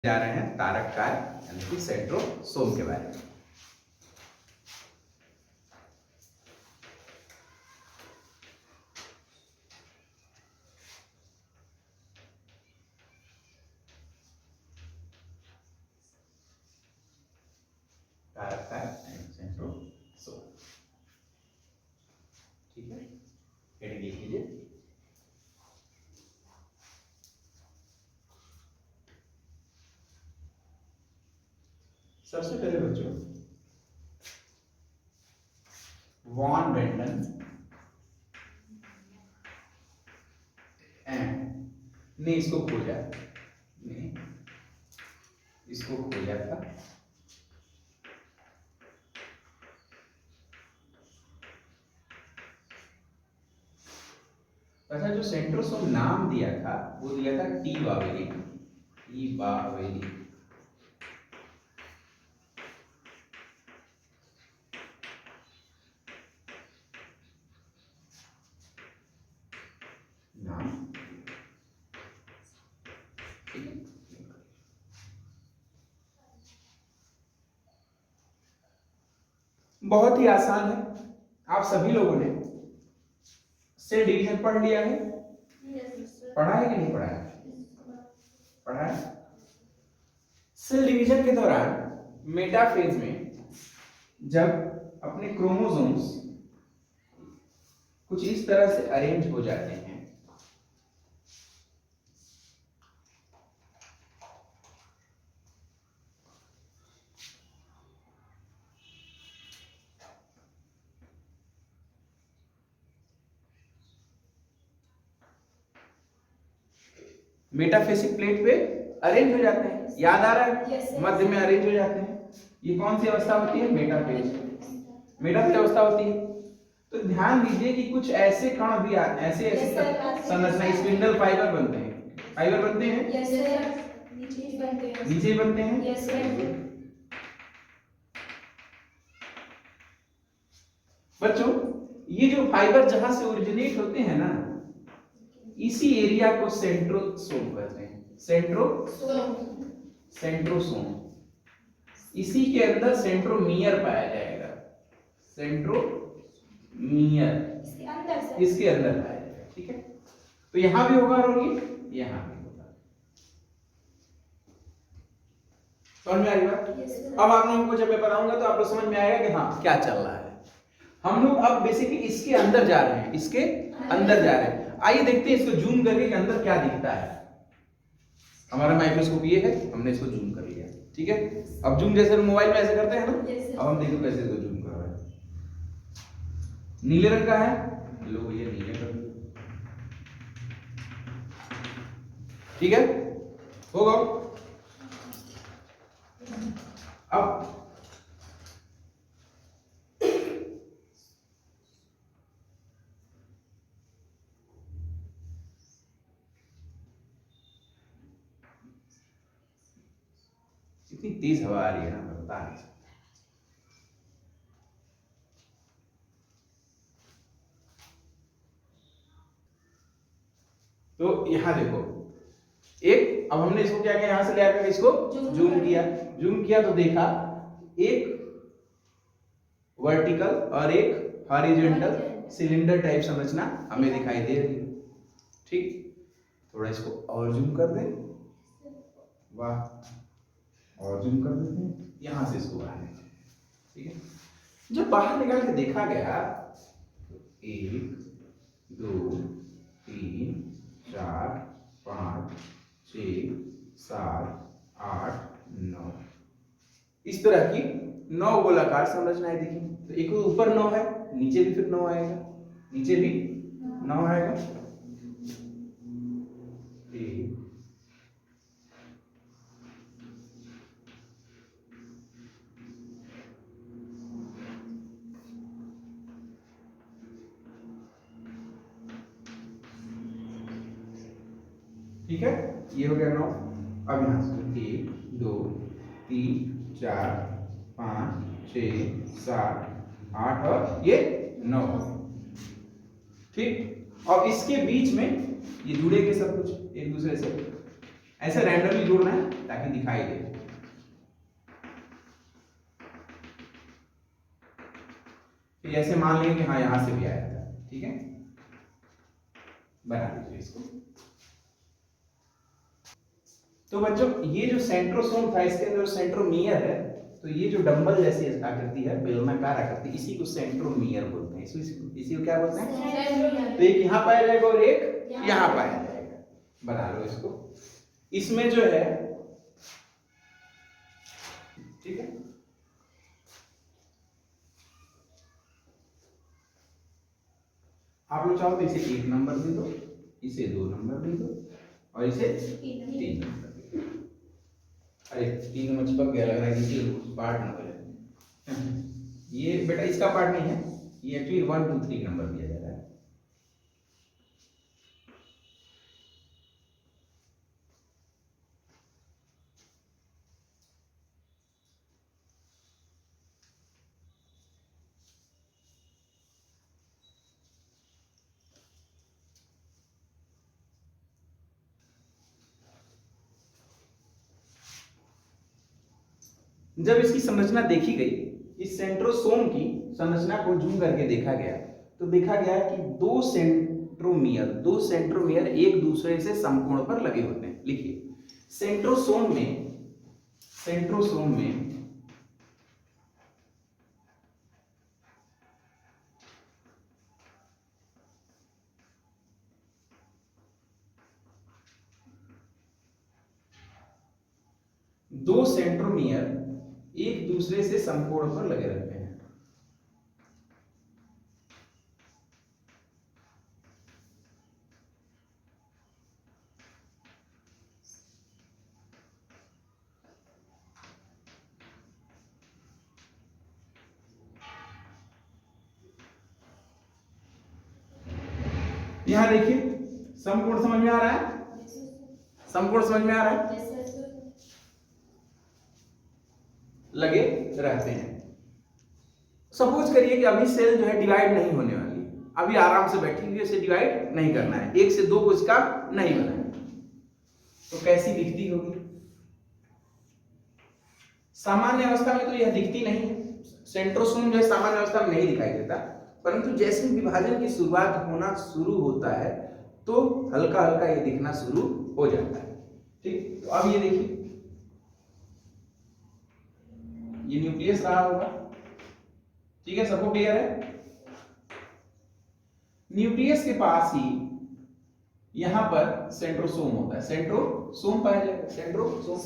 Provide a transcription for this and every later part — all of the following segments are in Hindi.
जा रहे हैं तारक कार्य यानी कि सेंट्रोसोम के बारे में। तारक कार्य एंड सेंट्रोसोम, ठीक है। हेडिंग लिख लीजिए। सबसे पहले बच्चों वॉन बेंटन ने इसको खोजा था। अच्छा, जो सेंट्रोसोम नाम दिया था वो दिया था टी बावेली। नाम, ठीक है। बहुत ही आसान है, आप सभी लोगों ने सेल डिवीजन पढ़ लिया है। पढ़ा है कि नहीं पढ़ा है? पढ़ा है। सेल डिवीजन के दौरान मेटाफेज में जब अपने क्रोमोसोम्स कुछ इस तरह से अरेंज हो जाते हैं, मेटाफेसिक प्लेट पे अरेंज हो जाते हैं। याद आ रहा है? मध्य में अरेंज हो जाते हैं। ये कौन सी अवस्था होती है? मेटाफेज अवस्था होती है। तो ध्यान दीजिए कि कुछ ऐसे कण भी ऐसे संरचना स्पिंडल फाइबर बनते हैं। नीचे बनते हैं। बच्चों, ये जो फाइबर जहां से ओरिजिनेट होते हैं ना, इसी एरिया को सेंट्रोसोम कहते हैं। सेंट्रोसोम। इसी के अंदर सेंट्रोमियर पाया जाएगा। सेंट्रोमियर इसके अंदर पाया जाएगा, ठीक है। तो यहां भी होगा और यहां भी होगा। समझ में आएगा? अब आप लोगों को जब मैं बताऊंगा तो आप लोग समझ में आएगा कि हाँ क्या चल रहा है। हम लोग अब बेसिकली इसके अंदर जा रहे हैं। आइए देखते हैं इसको जूम करके कि अंदर क्या दिखता है। हमारा माइक्रोस्कोप ये है, हमने इसको जूम कर लिया, ठीक है। अब जूम जैसे मोबाइल में ऐसे करते हैं ना, अब हम देखो कैसे इसको जूम कर रहे हैं। नीले रंग का है, लो ये नीले कर दो, ठीक है। होगा। अब इतनी तेज हवा आ रही है ना, मैं बता नहीं सकता। तो यहां देखो, अब हमने इसको क्या किया, यहां से ले आकर इसको जूम किया तो देखा एक वर्टिकल और एक हॉरिजॉन्टल सिलेंडर टाइप संरचना हमें दिखाई दे रही है, ठीक। थोड़ा इसको और जूम कर दें, वाह, और जूम कर देते हैं, यहां से इसको बाहर निकाल, ठीक है। जब बाहर निकाल के देखा गया, 1 2 3 4 5 6 7 8 9 इस तरह की 9 गोलाकार संरचनाएं दिखी। तो एक ऊपर 9 है, नीचे भी फिर 9 आएगा, नीचे भी 9 आएगा। ठीक है, ये हो गया 9। अब यहां से 1 2 3 4 5 6 7 8 और ये 9, ठीक। और इसके बीच में ये जुड़ेंगे सब कुछ एक दूसरे से, ऐसे रैंडमली जोड़ना है ताकि दिखाई दे। फिर ऐसे मान लेंगे कि हाँ यहां से भी आया था, ठीक है, बना लीजिए इसको। तो बच्चों ये जो सेंट्रोसोम था इसके अंदर सेंट्रोमियर है, तो ये जो डंबल जैसी आकृति है, बेलनाकार आकृति, इसी को सेंट्रोमियर बोलते हैं। इसी को क्या बोलते हैं? तो एक यहाँ पाया जाएगा और एक यहाँ पाया जाएगा। बना लो इसको। इसमें जो है, ठीक है, आप लोग चाहो तो इसे 1 नंबर दे दो, इसे 2 नंबर दे दो और इसे 3 नंबर दे दो। अरे 3 नंबर चिपक गया, लग रहा है कि पार्ट नंबर है। ये बेटा इसका पार्ट नहीं है, ये एक्चुअली 1 2 3 नंबर दिया जा रहा है। जब इसकी संरचना देखी गई, इस सेंट्रोसोम की संरचना को जूम करके देखा गया, तो देखा गया कि दो सेंट्रोमियर एक दूसरे से समकोण पर लगे होते हैं। लिखिए, सेंट्रोसोम में दो सेंट्रोमियर एक दूसरे से समकोण पर लगे रहते हैं। यहां देखिए, समकोण समझ में आ रहा है? समकोण समझ में आ रहा है? लगे रहते हैं। सपोज करिए कि अभी सेल जो है डिवाइड नहीं होने वाली, अभी आराम से बैठी हुई है, इसे डिवाइड नहीं करना है, 1 से 2 कोशिका नहीं बनाना है, तो कैसी दिखती होगी? सामान्य अवस्था में तो यह दिखती नहीं है, सेंट्रोसोम जो है सामान्य अवस्था में नहीं दिखाई देता, परंतु जैसे विभाजन की शुरुआत होना शुरू होता है तो हल्का हल्का ये दिखना शुरू हो जाता है। ठीक, तो अब ये देखिए, ये न्यूक्लियस रहा होगा, ठीक है, सबको क्लियर है? न्यूक्लियस के पास ही यहां पर सेंट्रोसोम होता है, सेंट्रोसोम पाया जाएगा, सेंट्रोसोम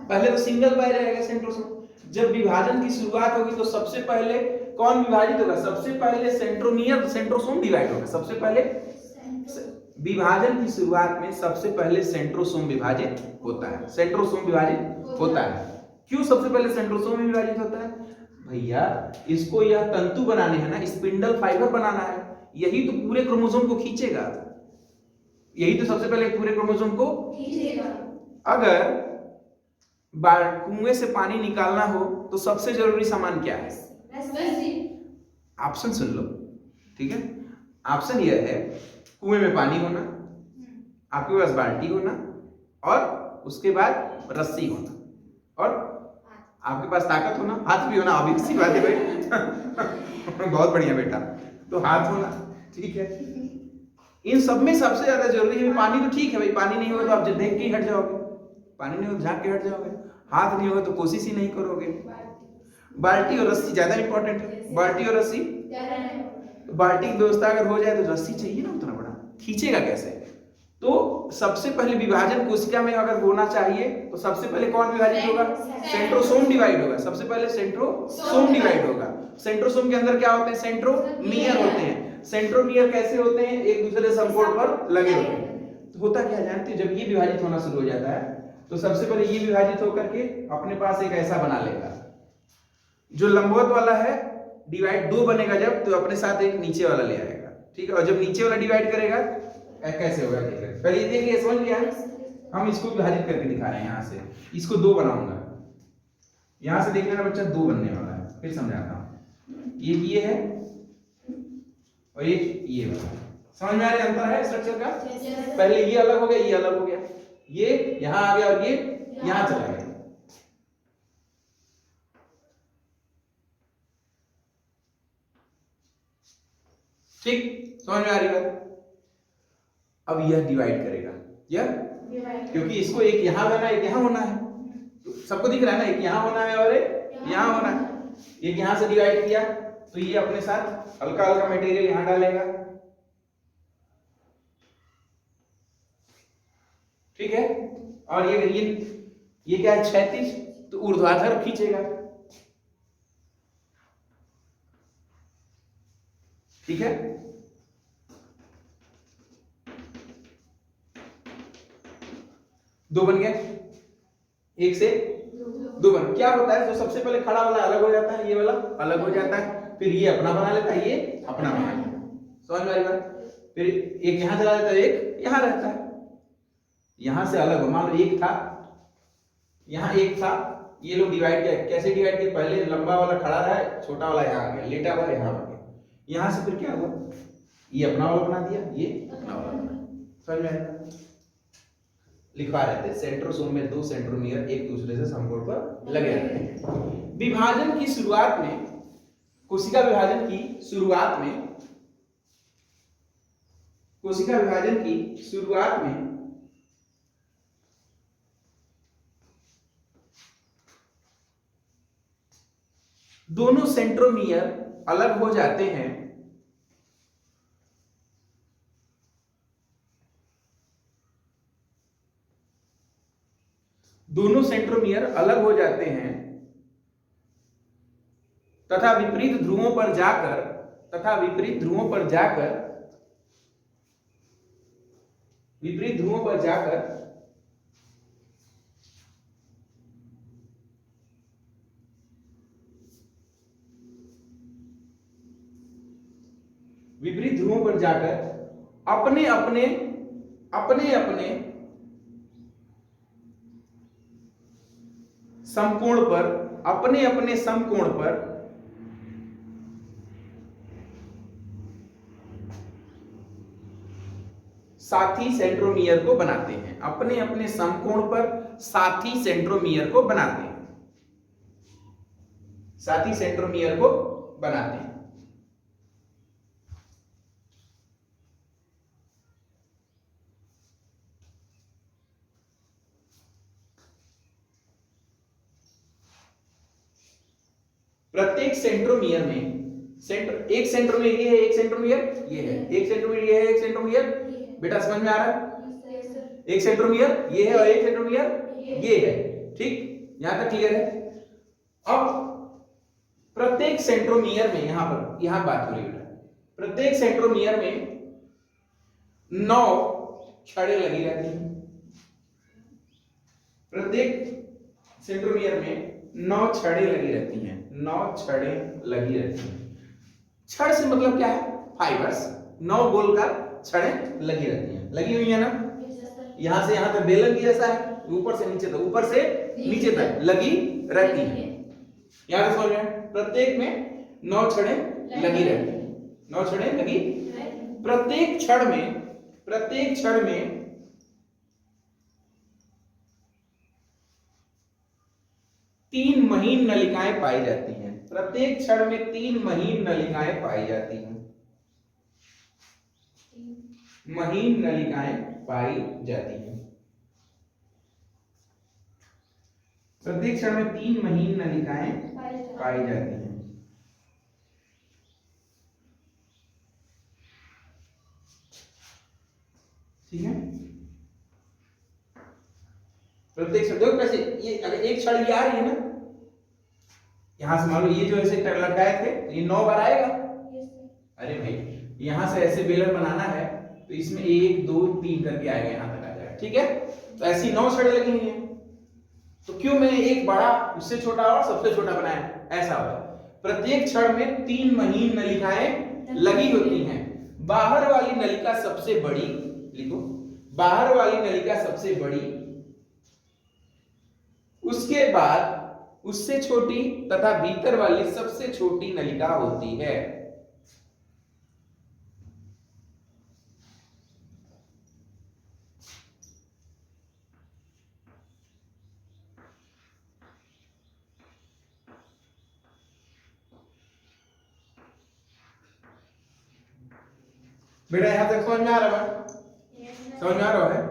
पहले तो सिंगल पाया जाएगा सेंट्रोसोम। जब विभाजन की शुरुआत होगी तो सबसे पहले कौन विभाजित होगा? सबसे पहले सेंट्रोमियर सेंट्रोसोम डिवाइड होगा। सबसे पहले विभाजन की शुरुआत में सबसे पहले सेंट्रोसोम विभाजित होता है, सेंट्रोसोम विभाजित होता है। क्यों सबसे पहले सेंट्रोसोम विभाजित होता है? भैया इसको यह तंतु बनाने हैं ना, स्पिंडल फाइबर बनाना है, यही तो पूरे क्रोमोसोम को खींचेगा, यही तो सबसे पहले पूरे क्रोमोसोम को खींचेगा। अगर कुएं से पानी निकालना हो तो सबसे जरूरी सामान क्या है? ऑप्शन सुन लो, ठीक है। ऑप्शन यह है, कुएं में पानी होना, आपके पास बाल्टी होना, और उसके बाद रस्सी होना, और आपके पास ताकत होना, हाथ भी होना। अभी सी बात है भाई बहुत बढ़िया बेटा, तो हाथ होना, ठीक है। इन सब में सबसे ज्यादा जरूरी है पानी। तो ठीक है भाई, पानी नहीं होगा तो आप देख के ही हट जाओगे, पानी नहीं होगा झांक के हट जाओगे, हाथ नहीं होगा तो कोशिश ही नहीं करोगे। बाल्टी और रस्सी ज्यादा इंपॉर्टेंट है, बाल्टी और रस्सी। बाल्टी की व्यवस्था अगर हो जाए तो रस्सी चाहिए ना उतना बड़ा, खींचेगा कैसे? तो सबसे पहले विभाजन कोशिका में अगर होना चाहिए तो सबसे पहले कौन विभाजित होगा? सेंट्रोसोम डिवाइड होगा, सबसे पहले सेंट्रोसोम डिवाइड होगा। सेंट्रोसोम के अंदर क्या होते हैं? सेंट्रोमियर होते हैं। सेंट्रोमियर कैसे होते हैं? एक दूसरे समकोण पर लगे होते हैं। तो होता क्या जानते हैं, जब ये विभाजित होना शुरू हो जाता है तो सबसे पहले ये विभाजित होकर के अपने पास एक ऐसा बना लेगा, जो लंबवत वाला है डिवाइड 2 बनेगा जब, तो अपने साथ एक नीचे वाला ले आएगा, ठीक है। और जब नीचे वाला डिवाइड करेगा कैसे होगा, पहले ये देखिए, समझ लिया? हम इसको विभाजित करके दिखा रहे हैं, यहां से इसको 2 बनाऊंगा, यहां से देख लेना बच्चा 2 बनने वाला है। फिर समझाता हूं, ये है और ये वाला। समझ में आ रहा है अंतर है स्ट्रक्चर का? पहले ये अलग हो गया, ये अलग हो गया, ये यहां आ गया और ये यहां चला गया। ठीक, समझ में आ रही बात? अब यह डिवाइड करेगा, यह क्योंकि इसको एक यहां बना एक यहां होना है, तो सबको दिख रहा है ना, एक यहां होना है और एक यहां होना है। एक यहां से डिवाइड किया तो ये अपने साथ हल्का हल्का मटेरियल यहां डालेगा, ठीक है। और ये क्या है, क्षैतिज, तो ऊर्ध्वाधर खींचेगा, ठीक है। दो बन गए, एक से दो बन। क्या होता है, जो सबसे पहले खड़ा वाला अलग हो जाता है, ये वाला अलग हो जाता है, फिर ये अपना बना लेता है, ये अपना बना लेता है, समझ में आ रही बात? फिर एक यहां चला जाता है, एक यहां रहता है, यहां से अलग हो। मान लो एक था, यहां एक था, ये लोग डिवाइड किया, कैसे डिवाइड किया, पहले लंबा वाला खड़ा रहा, छोटा वाला यहां आ गया, लेटा वाला यहां आ गया, यहां से फिर क्या हुआ, ये अपना वाला बना दिया, ये अपना वाला बना, समझ में आया? लिखवा रहे थे, सेंट्रोसोम में दो सेंट्रोमियर एक दूसरे से समकोण पर लगे रहते हैं। विभाजन की शुरुआत में, कोशिका विभाजन की शुरुआत में, कोशिका विभाजन की शुरुआत में दोनों सेंट्रोमियर अलग हो जाते हैं, दोनों सेंट्रोमियर अलग हो जाते हैं तथा विपरीत ध्रुवों पर जाकर, तथा विपरीत ध्रुवों पर जाकर, विपरीत ध्रुवों पर जाकर विपरीत ध्रुवों पर जाकर अपने अपने अपने अपने समकोण पर, अपने अपने समकोण पर साथी सेंट्रोमियर को बनाते हैं, अपने अपने समकोण पर साथी सेंट्रोमियर को बनाते हैं, साथी सेंट्रोमियर को बनाते हैं। प्रत्येक सेंट्रोमियर में एक सेंट्रोमियर ये है, एक सेंट्रोमियर ये है, एक सेंट्रोमियर ये है, एक सेंट्रोमियर, बेटा समझ में आ रहा है? एक सेंट्रोमियर ये है और एक सेंट्रोमियर ये है, ठीक, यहां तक क्लियर है? अब प्रत्येक सेंट्रोमियर में, यहां बात हो रही है, प्रत्येक सेंट्रोमियर में 9 छड़ें लगी रहती हैं, प्रत्येक सेंट्रोमियर में 9 छड़ें लगी रहती हैं, 9 छड़ें लगी रहती हैं। छड़ से मतलब क्या है, फाइबर्स, 9 गोल का छड़ें लगी रहती हैं, लगी हुई है ना, यहां से यहां तक बेलन की जैसा है, ऊपर से नीचे तक, ऊपर से नीचे तक लगी रहती है। यहां से समझ में, प्रत्येक में 9 छड़ें लगी रहती हैं, 9 छड़ें लगी, प्रत्येक छड़ में 3 महीन नलिकाएं पाई जाती हैं, प्रत्येक छड़ में 3 महीन नलिकाएं पाई जाती हैं, महीन नलिकाएं पाई जाती हैं, प्रत्येक छड़ में 3 महीन नलिकाएं पाई जाती हैं। ठीक है, प्रत्येक छड़, देखो कैसे, ये अगर एक छड़ ये आ रही है ना, यहां से मान लो ये जो ऐसे लटकाए थे, ये 9 बार आएगा। अरे भाई यहां से ऐसे बेलन बनाना है तो इसमें 1 2 3 करके आएगा, यहां तक आ जाएगा, ठीक है। तो ऐसी 9 छड़ें लगी हुई हैं, तो क्यों मैंने एक बड़ा उससे छोटा और सबसे छोटा बनाया, ऐसा होगा। प्रत्येक छड़ में 3 महीन नलिकाएं लगी होती हैं, बाहर वाली नलिका सबसे बड़ी, लिखो, बाहर वाली नलिका सबसे बड़ी, उसके बाद उससे छोटी तथा भीतर वाली सबसे छोटी नलिका होती है। बेटा यहाँ तक समझ में आ रहा है? समझ में आ रहा है?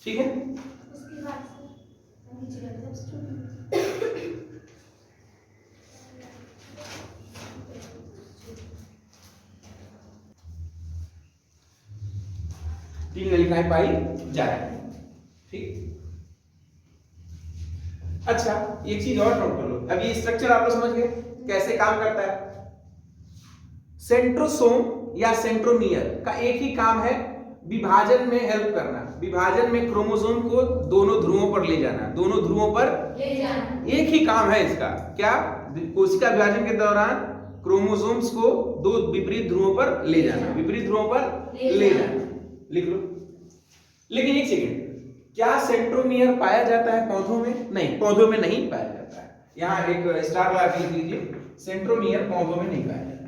ठीक है। उसके बाद तीन नलिकाएं पाई जाए। ठीक। अच्छा, एक चीज और नोट कर लो। अब ये स्ट्रक्चर आप लोग समझ गए कैसे काम करता है। सेंट्रोसोम या सेंट्रोमियर का एक ही काम है, विभाजन में हेल्प करना, विभाजन में क्रोमोसोम को दोनों ध्रुवों पर ले जाना, दोनों ध्रुवों पर ले जाना, एक ही काम है इसका। क्या? कोशिका विभाजन के दौरान क्रोमोसोम्स को दो विपरीत ध्रुवों पर ले जाना, विपरीत ध्रुवों पर ले जाना। लिख लो। लेकिन एक सेकेंड, क्या सेंट्रोमियर पाया जाता है पौधों में? नहीं, पौधों में नहीं पाया जाता है। यहां एक स्टार लगा के लिख लीजिए, सेंट्रोमियर पौधों में नहीं पाया जाता।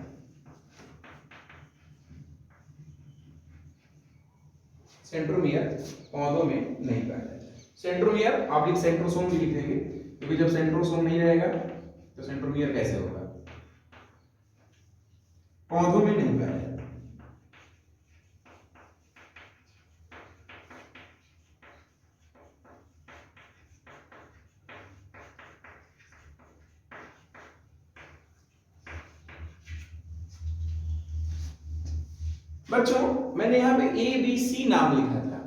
सेंट्रोमियर पौधों में नहीं पाया जाता। सेंट्रोमियर ऑब्लिक सेंट्रोसोम भी लिख देंगे, क्योंकि जब सेंट्रोसोम नहीं रहेगा तो सेंट्रोमियर कैसे होगा? पौधों में नहीं पाया जाता। बच्चों, मैंने यहाँ पे ABC नाम लिखा था।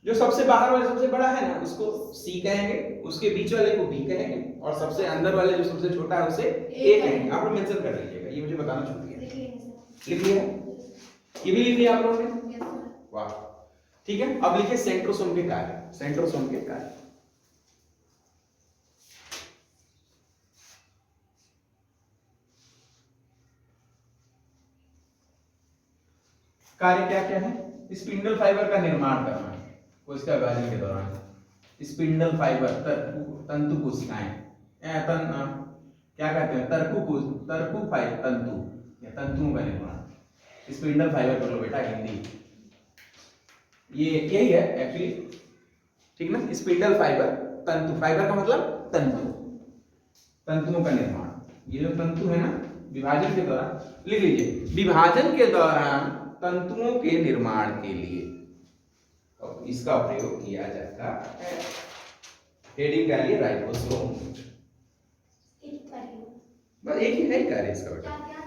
जो सबसे बाहर वाले सबसे बड़ा है ना, उसको C कहेंगे, उसके बीच वाले को B कहेंगे, और सबसे अंदर वाले जो सबसे छोटा है उसे A कहेंगे। आप लोग मेंशन कर लीजिएगा, ये मुझे बताना छूट गया। लिख लिया? ये भी लिख लिया आप लोगों ने? वाह, ठीक है। अब लिखिए सेंट्रोसोम के कार्य। सेंट्रोसोम के कार्य, कार्य क्या क्या है? स्पिंडल फाइबर का निर्माण करना कोशिका विभाजन के दौरान। स्पिंडल फाइबर, तंतु कोशिकाएं, क्या कहते हैं, तंतु या तंतुओं का निर्माण। स्पिंडल फाइबर कर लो बेटा हिंदी, ये यही है एक्चुअली, ठीक ना। स्पिंडल फाइबर, तंतु, फाइबर का मतलब तंतु, तंतुओं का निर्माण। ये जो तंतु है ना, विभाजन के दौरान, लिख लीजिए, विभाजन के दौरान तंतुओं के निर्माण के लिए और इसका प्रयोग किया जाता है। हेडिंग क्या लिए? राइबोसोम। बस एक ही है कार्य इसका बेटा।